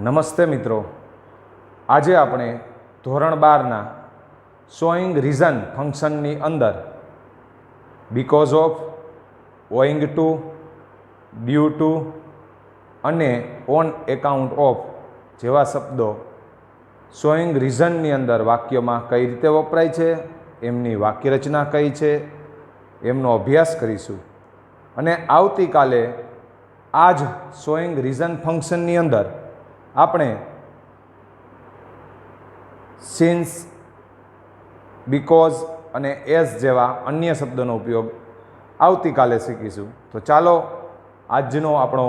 નમસ્તે મિત્રો, આજે આપણે ધોરણ 12ના શોઈંગ રીઝન ફંક્શનની અંદર because of, owing to, due to અને ઓન એકાઉન્ટ ઓફ જેવા શબ્દો શોઈંગ રીઝનની અંદર વાક્યમાં કઈ રીતે વપરાય છે, એમની વાક્યરચના કઈ છે, એમનો અભ્યાસ કરીશું. અને આવતીકાલે આ જ શોઈંગ રીઝન ફંક્શનની અંદર આપણે સિન્સ, બીકોઝ અને એઝ જેવા અન્ય શબ્દોનો ઉપયોગ આવતીકાલે શીખીશું. તો ચાલો આજનો આપણો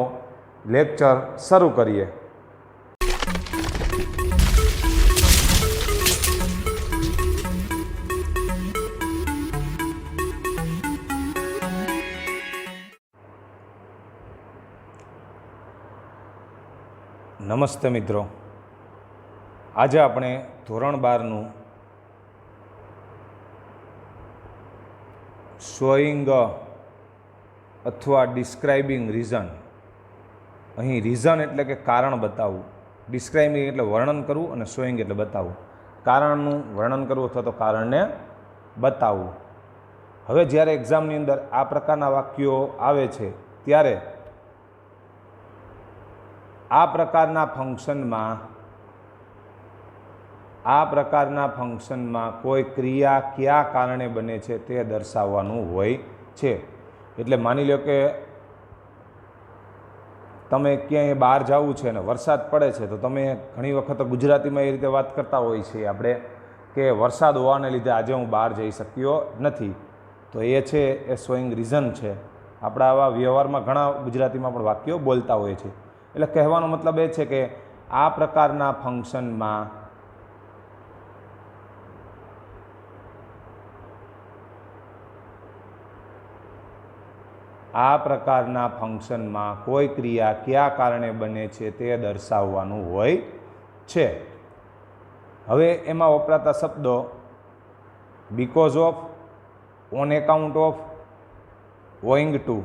લેક્ચર શરૂ કરીએ. નમસ્તે મિત્રો, આજે આપણે ધોરણ 12નું શોઈંગ અથવા ડિસ્ક્રાઇબિંગ રીઝન, અહીં રીઝન એટલે કે કારણ બતાવવું, ડિસ્ક્રાઇબિંગ એટલે વર્ણન કરવું અને શોઈંગ એટલે બતાવવું, કારણનું વર્ણન કરવું અથવા તો કારણને બતાવવું. હવે જ્યારે એક્ઝામની અંદર આ પ્રકારના વાક્યો આવે છે ત્યારે આ પ્રકારના ફંક્શનમાં કોઈ ક્રિયા કયા કારણે બને છે તે દર્શાવવાનું હોય છે. એટલે માની લો કે તમે ક્યાંય બહાર જવું છે અને વરસાદ પડે છે, તો તમે ઘણી વખત ગુજરાતીમાં એ રીતે વાત કરતા હોય છીએ આપણે કે વરસાદ હોવાને લીધે આજે હું બહાર જઈ શક્યો નથી. તો એ છે એ શોઈંગ રીઝન છે. આપણા આવા વ્યવહારમાં ઘણા ગુજરાતીમાં પણ વાક્યો બોલતા હોય છે. એટલે કહેવાનો મતલબ એ છે કે આ પ્રકારના ફંક્શનમાં કોઈ ક્રિયા કયા કારણે બને છે તે દર્શાવવાનું હોય છે. હવે એમાં વપરાતા શબ્દો because of, on account of, owing to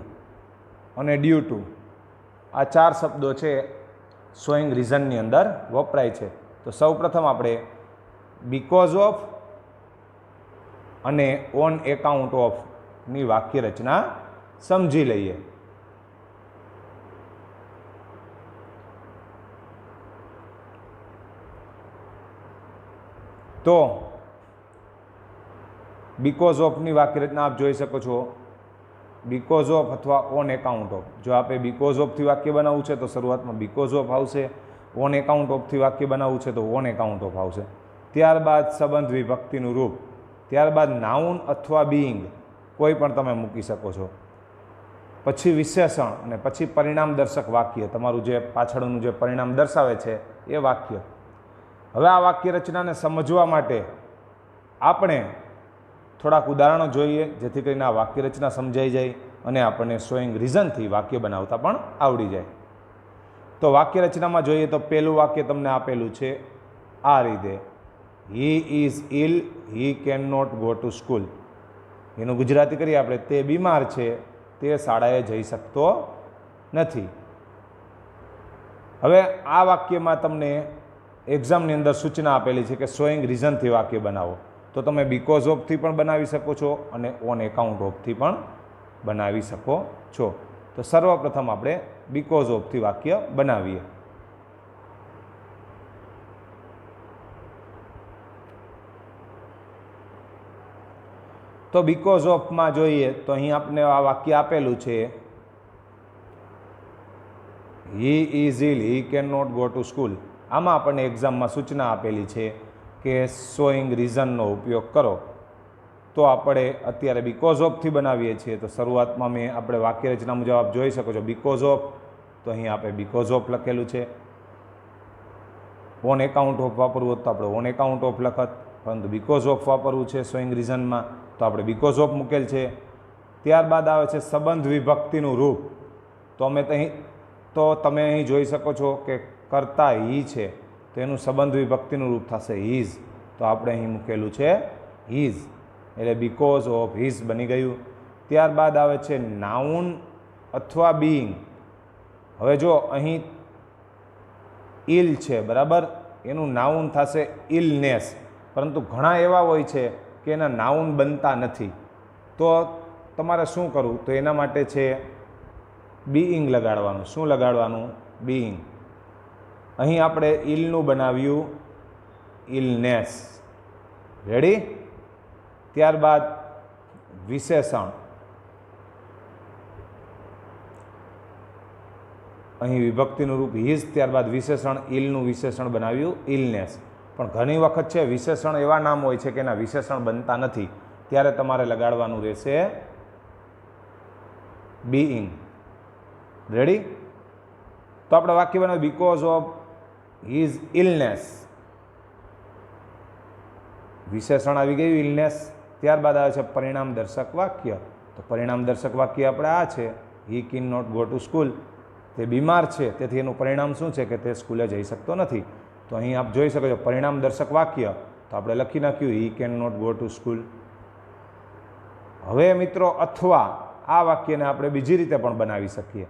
અને ડ્યુ ટુ, આ 4 શબ્દો છે શોઈંગ રીઝનની અંદર વપરાય છે. તો સૌ પ્રથમ આપણે બીકોઝ ઓફ અને ઓન એકાઉન્ટ ઓફની વાક્ય રચના સમજી લઈએ. તો બીકોઝ ઓફની વાક્ય રચના આપ જોઈ શકો છો. બીકોઝ ઓફ અથવા ઓન એકાઉન્ટ ઓફ. જો આપણે બીકોઝ ઓફથી વાક્ય બનાવવું છે તો શરૂઆતમાં બીકોઝ ઓફ આવશે. ઓન એકાઉન્ટ ઓફથી વાક્ય બનાવવું છે તો ઓન એકાઉન્ટ ઓફ આવશે. ત્યારબાદ સંબંધ વિભક્તિનું રૂપ, ત્યારબાદ નાઉન અથવા બીઈંગ કોઈ પણ તમે મૂકી શકો છો, પછી વિશેષણ અને પછી પરિણામ દર્શક વાક્ય, તમારું જે પાછળનું જે પરિણામ દર્શાવે છે એ વાક્ય. હવે આ વાક્ય રચનાને સમજવા માટે આપણે થોડાક ઉદાહરણો જોઈએ, જેથી કરીને આ વાક્ય રચના સમજાઈ જાય અને આપણને શોઈંગ રીઝનથી વાક્ય બનાવતા પણ આવડી જાય. તો વાક્ય રચનામાં જોઈએ તો પહેલું વાક્ય તમને આપેલું છે આ રીતે: he is ill, he can not go to school. એનું ગુજરાતી કરીએ આપણે, તે બીમાર છે, તે શાળાએ જઈ શકતો નથી. હવે આ વાક્યમાં તમને એક્ઝામની અંદર સૂચના આપેલી છે કે શોઈંગ રીઝનથી વાક્ય બનાવો. તો તમે બીકોઝ ઓફથી પણ બનાવી શકો છો અને ઓન એકાઉન્ટ ઓફથી પણ બનાવી શકો છો. તો સર્વપ્રથમ આપણે બીકોઝ ઓફથી વાક્ય બનાવીએ. તો બીકોઝ ઓફમાં જોઈએ તો અહીં આપણે આ વાક્ય આપેલું છે, he is ill, he can not go to school. આમાં આપણને એક્ઝામમાં સૂચના આપેલી છે કે શોઈંગ રીઝનનો ઉપયોગ કરો. તો આપણે અત્યારે બીકોઝ ઓફથી બનાવીએ છીએ. તો શરૂઆતમાં આપણે વાક્ય રચના મુજબ આપ જોઈ શકો છો બીકોઝ ઓફ, તો અહીં આપણે બીકોઝ ઓફ લખેલું છે. ઓન એકાઉન્ટ ઓફ વાપરવું હોત તો આપણે ઓન એકાઉન્ટ ઓફ લખત, પરંતુ બીકોઝ ઓફ વાપરવું છે શોઈંગ રીઝનમાં તો આપણે બીકોઝ ઓફ મૂકેલ છે. ત્યારબાદ આવે છે સંબંધ વિભક્તિનું રૂપ. તો તમે અહીં જોઈ શકો છો કે કર્તા હી છે, તો એનું સંબંધ વિભક્તિનું રૂપ થશે હીઝ. તો આપણે અહીં મૂકેલું છે હીઝ, એટલે બીકોઝ ઓફ હીઝ બની ગયું. ત્યારબાદ આવે છે નાઉન અથવા બીઈંગ. હવે જો અહીં ઇલ છે, બરાબર, એનું નાઉન થશે ઇલનેસ. પરંતુ ઘણા એવા હોય છે કે એના નાઉન બનતા નથી. તો તમારે શું કરવું? તો એના માટે છે બીઈંગ લગાડવાનું. શું લગાડવાનું? બીઈંગ. અહીં આપણે ઇલનું બનાવ્યું ઇલનેસ. રેડી? ત્યારબાદ વિશેષણ. અહીં વિભક્તિનું રૂપ હિઝ, ત્યારબાદ વિશેષણ ઇલનું વિશેષણ બનાવ્યું ઇલનેસ. પણ ઘણી વખત છે વિશેષણ એવા નામ હોય છે કે એના વિશેષણ બનતા નથી, ત્યારે તમારે લગાડવાનું રહેશે બીઈંગ. રેડી? તો આપણે વાક્ય બનાવ્યું બીકોઝ ઓફ હિઝ ઇલનેસ. વિશેષણ આવી ગયું ઇલનેસ. ત્યારબાદ આવે છે પરિણામ દર્શક વાક્ય. તો પરિણામ દર્શક વાક્ય આપણે આ છે, he can not go to school. તે બીમાર છે, તેથી એનું પરિણામ શું છે કે તે સ્કૂલે જઈ શકતો નથી. તો અહીં આપ જોઈ શકો છો પરિણામ દર્શક વાક્ય. તો આપણે લખી નાખ્યું he can not go to school. હવે મિત્રો અથવા આ વાક્યને આપણે બીજી રીતે પણ બનાવી શકીએ.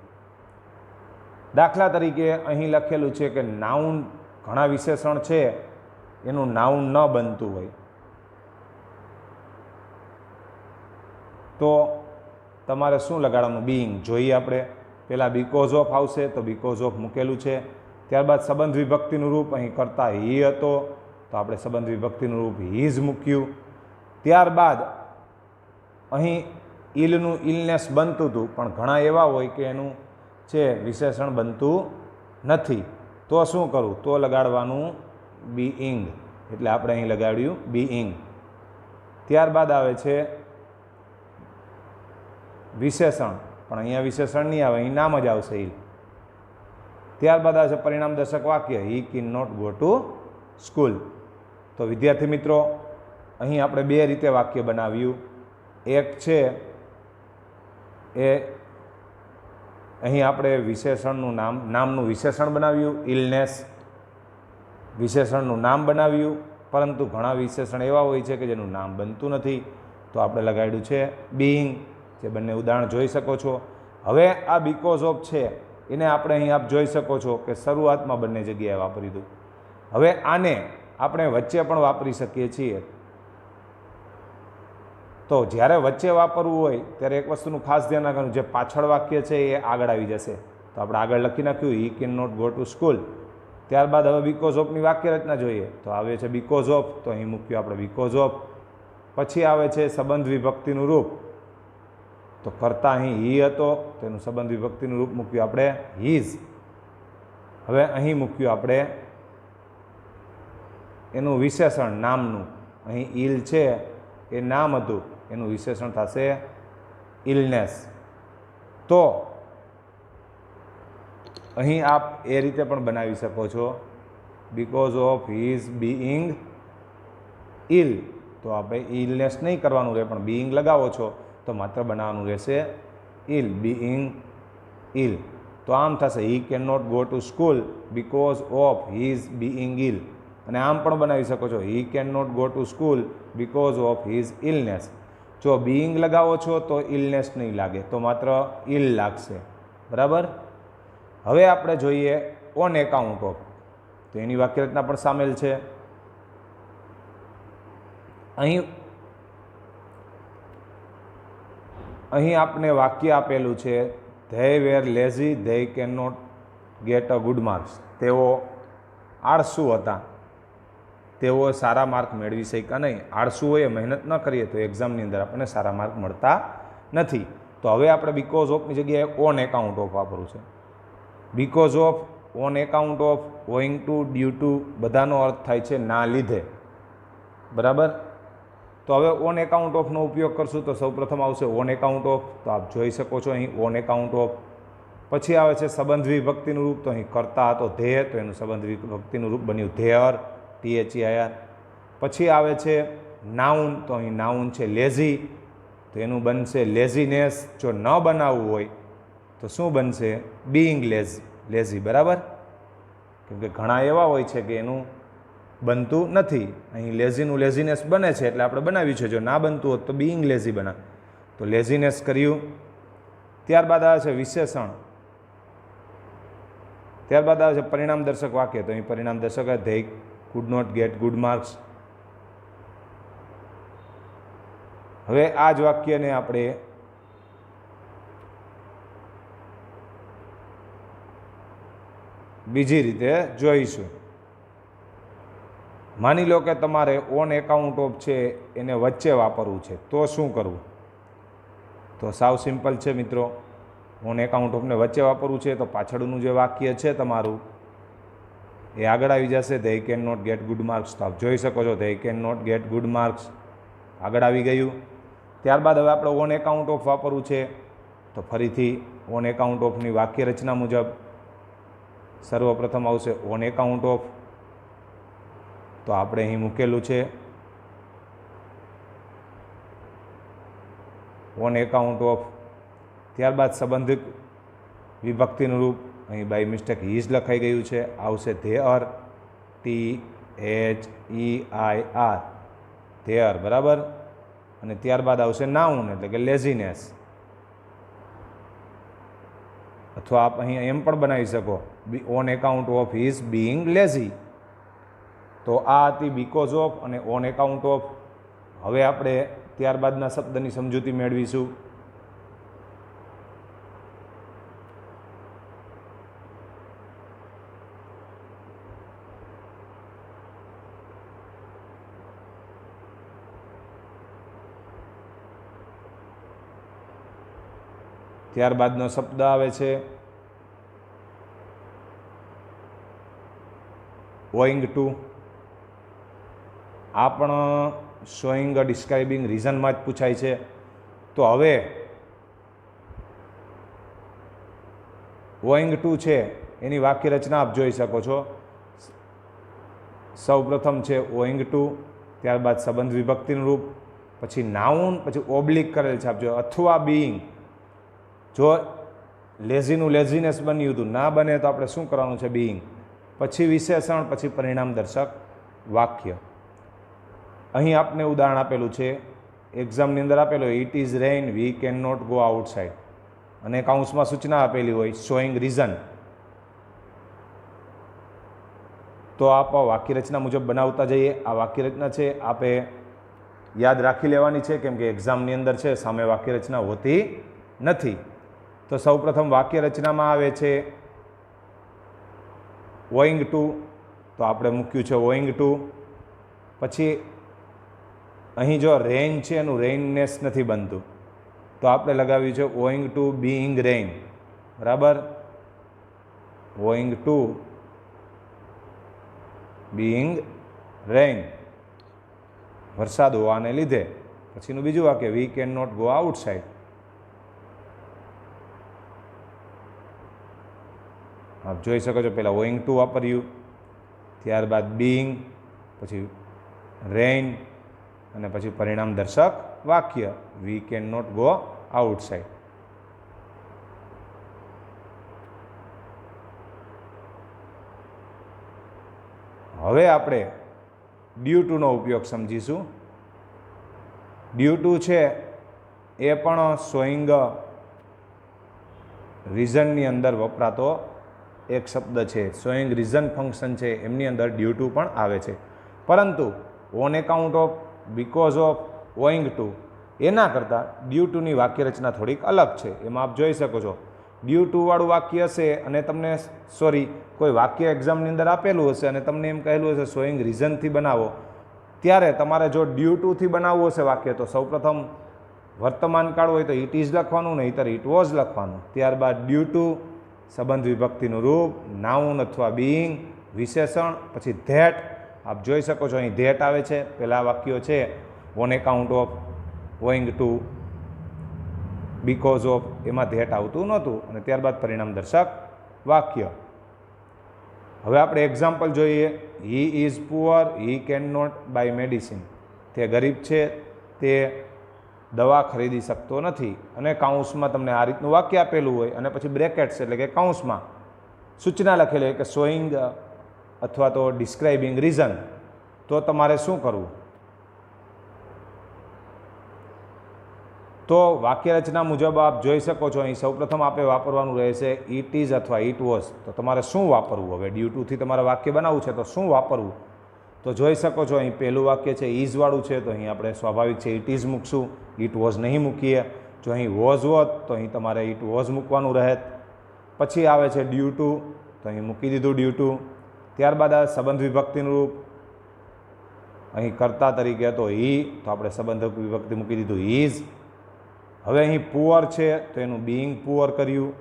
દાખલા તરીકે અહીં લખેલું છે કે નાઉન, ઘણા વિશેષણ છે એનું નાઉન ન બનતું હોય, તો તમારે શું લગાડવાનું? બીઈંગ. જોઈએ આપણે. પહેલાં બીકોઝ ઓફ આવશે, તો બીકોઝ ઓફ મૂકેલું છે. ત્યારબાદ સંબંધ વિભક્તિનું રૂપ અહીં કરતા હી હતો, તો આપણે સંબંધ વિભક્તિનું રૂપ હીઝ મૂક્યું. ત્યારબાદ અહીં ઇલનું ઇલનેસ બનતું હતું, પણ ઘણા એવા હોય કે એનું છે વિશેષણ બનતું નથી. તો શું કરવું? તો લગાડવાનું બીઈંગ. એટલે આપણે અહીં લગાડ્યું બીઈંગ. ત્યારબાદ આવે છે વિશેષણ, પણ અહીંયા વિશેષણ નહીં આવે, અહીં નામ જ આવશે ઇલ. ત્યારબાદ આવે છે પરિણામ દર્શક વાક્ય, he can not go to school. તો વિદ્યાર્થી મિત્રો, અહીં આપણે બે રીતે વાક્ય બનાવ્યું. એક છે એ અહીં આપણે વિશેષણનું નામનું વિશેષણ બનાવ્યું ઇલનેસ, વિશેષણનું નામ બનાવ્યું, પરંતુ ઘણા વિશેષણ એવા હોય છે કે જેનું નામ બનતું નથી, તો આપણે લગાડ્યું છે બીઈંગ. જે બંને ઉદાહરણ જોઈ શકો છો. હવે આ બીકોઝ ઓફ છે એને આપણે અહીં આપ જોઈ શકો છો કે શરૂઆતમાં બંને જગ્યાએ વાપરી દીધું. હવે આને આપણે વચ્ચે પણ વાપરી શકીએ છીએ. તો જ્યારે વચ્ચે વાપરવું હોય ત્યારે એક વસ્તુનું ખાસ ધ્યાન રાખવાનું, જે પાછળ વાક્ય છે એ આગળ આવી જશે. તો આપણે આગળ લખી નાખ્યું he can not go to school. ત્યારબાદ હવે બીકોઝ ઓફની વાક્ય રચના જોઈએ. તો આવે છે બીકોઝ ઓફ, તો અહીં મૂક્યું આપણે બીકોઝ ઓફ. પછી આવે છે સંબંધ વિભક્તિનું રૂપ. તો કરતા અહીં હી હતો, તો એનું સંબંધ વિભક્તિનું રૂપ મૂક્યું આપણે હીઝ. હવે અહીં મૂક્યું આપણે એનું વિશેષણ નામનું. અહીં ઇલ છે એ નામ હતું, એનું વિશેષણ થશે ઇલનેસ. તો અહીં આપ એ રીતે પણ બનાવી શકો છો, બીકોઝ ઓફ હિઝ બીઈંગ ઇલ. તો આપણે ઇલનેસ નહીં કરવાનું રહે, પણ બીઈંગ લગાવો છો તો માત્ર બનાવવાનું રહેશે ઇલ, બીઈંગ ઇલ. તો આમ થશે he can not go to school because of his being ill. અને આમ પણ બનાવી શકો છો, he can not go to school because of his illness. જો બીઈંગ લગાવો છો તો ઇલનેસ નહીં લાગે, તો માત્ર ઇલ લાગશે. બરાબર? હવે આપણે જોઈએ ઓન એકાઉન્ટ ઓફ. તો એની વાક્યરચના પણ સામેલ છે. અહીં આપને વાક્ય આપેલું છે, they were lazy, they can not get a good marks. તેઓ આળસુ હતા, તેઓ સારા માર્ક મેળવી શક્યા નહીં. આળસુ હોય, મહેનત ન કરીએ તો એક્ઝામની અંદર આપણને સારા માર્ક મળતા નથી. તો હવે આપણે બીકોઝ ઓફની જગ્યાએ ઓન એકાઉન્ટ ઓફ વાપરવું છે. Because of, on account of, owing to, due to, બધાનો અર્થ થાય છે ના લીધે. બરાબર? તો હવે ઓન એકાઉન્ટ ઓફનો ઉપયોગ કરશું તો સૌપ્રથમ આવશે ઓન એકાઉન્ટ ઓફ. તો આપ જોઈ શકો છો અહીં ઓન એકાઉન્ટ ઓફ. પછી આવે છે સંબંધ વિભક્તિનું રૂપ. તો અહીં કરતા હતો ધે, તો એનું સંબંધ વિભક્તિનું રૂપ બન્યું ધેયર, THEIR. પછી આવે છે નાઉન. તો અહીં નાઉન છે લેઝી, તો એનું બનશે લેઝીનેસ. જો ન બનાવવું હોય તો શું બનશે? Being lazy. બરાબર? કેમ કે ઘણા એવા હોય છે કે એનું બનતું નથી. અહીં લેઝીનું લેઝીનેસ બને છે એટલે આપણે બનાવ્યું છે. જો ના બનતું હોત તો બીઈંગ લેઝી બના. તો લેઝીનેસ કર્યું. ત્યારબાદ આવે છે વિશેષણ. ત્યારબાદ આવે છે પરિણામ દર્શક વાક્ય. તો અહીં પરિણામ દર્શક they could not get good marks. હવે આ જ વાક્યને આપણે બીજી રીતે જોઈશું. માની લો કે તમારે ઓન એકાઉન્ટ ઓફ છે એને વચ્ચે વાપરવું છે, તો શું કરવું? તો સાવ સિમ્પલ છે મિત્રો. ઓન એકાઉન્ટ ઓફને વચ્ચે વાપરવું છે તો પાછળનું જે વાક્ય છે તમારું એ આગળ આવી જશે. They can not get good marks. તો આપ જોઈ શકો છો they can not get good marks આગળ આવી ગયું. ત્યારબાદ હવે આપણે ઓન એકાઉન્ટ ઓફ વાપરવું છે તો ફરીથી ઓન એકાઉન્ટ ઓફની વાક્ય રચના મુજબ સર્વપ્રથમ આવશે ઓન એકાઉન્ટ ઓફ. તો આપણે અહીં મૂકેલું છે ઓન એકાઉન્ટ ઓફ. ત્યારબાદ સંબંધિત વિભક્તિનું રૂપ અહીં બાય મિસ્ટેક હીઝ લખાઈ ગયું છે, આવશે ધેઅર, THEIR, ધેઅર, બરાબર. અને ત્યારબાદ આવશે નાઉન એટલે કે લેઝીનેસ, અથવા આપ અહીં એમ પણ બનાવી શકો on account of is being lazy. તો આ હતી બીકોઝ ઓફ અને ઓન એકાઉન્ટ ઓફ. હવે આપણે ત્યારબાદના શબ્દની સમજૂતી મેળવીશું. ત્યારબાદનો શબ્દ આવે છે ઓઈંગ ટુ. આ પણ શોઈંગ ડિસ્ક્રાઇબિંગ રીઝનમાં જ પૂછાય છે. તો હવે ઓઈંગ ટુ છે એની વાક્ય રચના આપ જોઈ શકો છો. સૌ પ્રથમ છે ઓઈંગ ટુ, ત્યારબાદ સંબંધ વિભક્તિનું રૂપ, પછી નાઉન, પછી ઓબ્લિક કરેલ છે આપજો, અથવા બીઈંગ. જો લેઝીનું લેઝીનેસ બન્યું હતું, ના બને તો આપણે શું કરવાનું છે? બીઈંગ. પછી વિશેષણ, પછી પરિણામ દર્શક વાક્ય. અહીં આપને ઉદાહરણ આપેલું છે, એક્ઝામની અંદર આપેલું it is rain we can not go outside, અને કાઉન્સમાં સૂચના આપેલી હોય શોઈંગ રીઝન. તો આપ વાક્ય રચના મુજબ બનાવતા જઈએ. આ વાક્ય રચના છે આપે યાદ રાખી લેવાની છે, કેમ કે એક્ઝામની અંદર છે સામે વાક્ય રચના હોતી નથી. તો સૌપ્રથમ વાક્ય રચનામાં આવે છે ઓઈંગ ટુ. તો આપણે મૂક્યું છે ઓઈંગ ટુ. પછી અહીં જો રેઇન છે એનું રેઇનનેસ નથી બનતું, તો આપણે લગાવ્યું છે ઓઈંગ ટુ બીઈંગ રેઇન, બરાબર. ઓઈંગ ટુ બીઈંગ રેઇન, વરસાદ હોવાને લીધે. પછીનું બીજું વાક્ય we can not go outside. આપ જોઈ શકો છો પહેલાં ઓઈંગ ટુ વાપર્યું, ત્યારબાદ બીઈંગ, પછી રેઇન, અને પછી પરિણામ દર્શક વાક્ય we can not go outside. હવે આપણે ડ્યુ ટુનો ઉપયોગ સમજીશું. ડ્યુ ટુ છે એ પણ શોઈંગ રીઝનની અંદર વપરાતો એક શબ્દ છે. શોઈંગ રીઝન ફંક્શન છે એમની અંદર ડ્યુ ટુ પણ આવે છે. પરંતુ on account of, because of, owing to એના કરતાં ડ્યુ ટુની વાક્ય રચના થોડીક અલગ છે. એમાં આપ જોઈ શકો છો ડ્યુ ટુવાળું વાક્ય હશે અને તમને કોઈ વાક્ય એક્ઝામની અંદર આપેલું હશે અને તમને એમ કહેલું હશે શોઈંગ રીઝનથી બનાવો, ત્યારે તમારે જો ડ્યુ ટુથી બનાવવું હશે વાક્ય તો સૌપ્રથમ વર્તમાન કાળ હોય તો ઇટ ઇઝ લખવાનું, નહીંતર ઇટ વોઝ લખવાનું. ત્યારબાદ ડ્યુ ટુ, સંબંધ વિભક્તિનું રૂપ, નાઉન અથવા બીઈંગ, વિશેષણ, પછી ધેટ. આપ જોઈ શકો છો અહીં ધેટ આવે છે. પહેલાં વાક્યો છે on account of, owing to, because of, એમાં ધેટ આવતું નહોતું. અને ત્યારબાદ પરિણામ દર્શક વાક્ય. હવે આપણે એક્ઝામ્પલ જોઈએ. He is poor, he can not buy medicine. તે ગરીબ છે, તે દવા ખરીદી શકતો નથી. અને કાઉન્સમાં તમને આ રીતનું વાક્ય આપેલું હોય અને પછી બ્રેકેટ્સ એટલે કે કાઉન્સમાં સૂચના લખેલી હોય કે શોઈંગ અથવા તો ડિસ્ક્રાઇબિંગ રીઝન. તો તમારે શું કરવું? તો વાક્ય રચના મુજબ આપ જોઈ શકો છો અહીં સૌપ્રથમ આપણે વાપરવાનું રહેશે ઇટ ઇઝ અથવા ઇટ વોઝ. તો તમારે શું વાપરવું? હવે ડ્યુ ટુથી તમારે વાક્ય બનાવવું છે તો શું વાપરવું? તો જોઈ શકો છો અહીં પહેલું વાક્ય છે ઇઝવાળું છે, તો અહીં આપણે સ્વાભાવિક છે ઇટ ઇઝ મૂકશું, ઇટ વોઝ નહીં મૂકીએ. જો અહીં વોઝ હોત તો અહીં તમારે ઇટ વોઝ મૂકવાનું રહે. પછી આવે છે ડ્યુ ટુ, તો અહીં મૂકી દીધું ડ્યુ ટુ. ત્યારબાદ આવે સંબંધ વિભક્તિનું રૂપ, અહીં કર્તા તરીકે હતો હી, તો આપણે સંબંધ વિભક્તિ મૂકી દીધું ઇઝ. હવે અહીં પુઅર છે તો એનું બીઇંગ પુઅર કર્યું,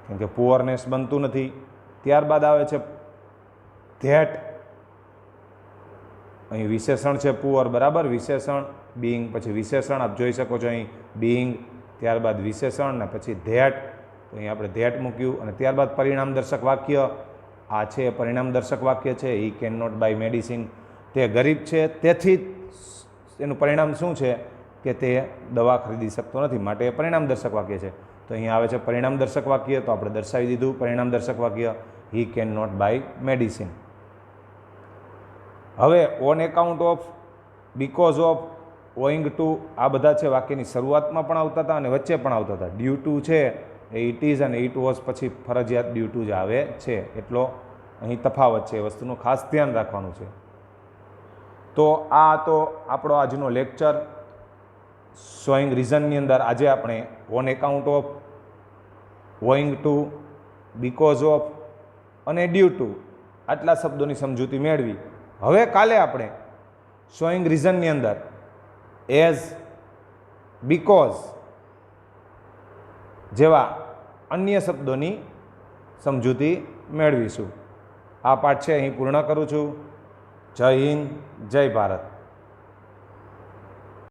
કેમ કે પુઅરનેસ બનતું નથી. ત્યારબાદ આવે છે ધેટ, અહીં વિશેષણ છે પુઅર, બરાબર, વિશેષણ બીઇંગ પછી વિશેષણ આપ જોઈ શકો છો અહીં બીઇંગ, ત્યારબાદ વિશેષણ ને પછી ધેટ, તો અહીં આપણે ધેટ મૂક્યું. અને ત્યારબાદ પરિણામ દર્શક વાક્ય, આ છે પરિણામ દર્શક વાક્ય છે he can not buy medicine, તે ગરીબ છે તેથી એનું પરિણામ શું છે કે તે દવા ખરીદી શકતો નથી, માટે એ પરિણામ દર્શક વાક્ય છે. તો અહીં આવે છે પરિણામ દર્શક વાક્ય, તો આપણે દર્શાવી દીધું પરિણામ દર્શક વાક્ય he can not buy medicine. હવે on account of, because of, owing to, આ બધા છે વાક્યની શરૂઆતમાં પણ આવતા હતા અને વચ્ચે પણ આવતા હતા. ડ્યુ ટુ છે એ ઇટ ઇઝ અને ઇટ વોઝ પછી ફરજિયાત ડ્યુ ટુ જ આવે છે, એટલો અહીં તફાવત છે, એ વસ્તુનું ખાસ ધ્યાન રાખવાનું છે. તો આ તો આપણો આજનો લેક્ચર શોઈંગ રીઝનની અંદર આજે આપણે on account of, owing to, because of અને ડ્યુ ટુ આટલા શબ્દોની સમજૂતી મેળવી. હવે કાલે આપણે શોઈંગ રીઝનની અંદર એઝ, બીકોઝ જેવા અન્ય શબ્દોની સમજૂતી મેળવીશું. આ પાઠ છે અહીં પૂર્ણ કરું છું. જય હિન્દ, જય ભારત.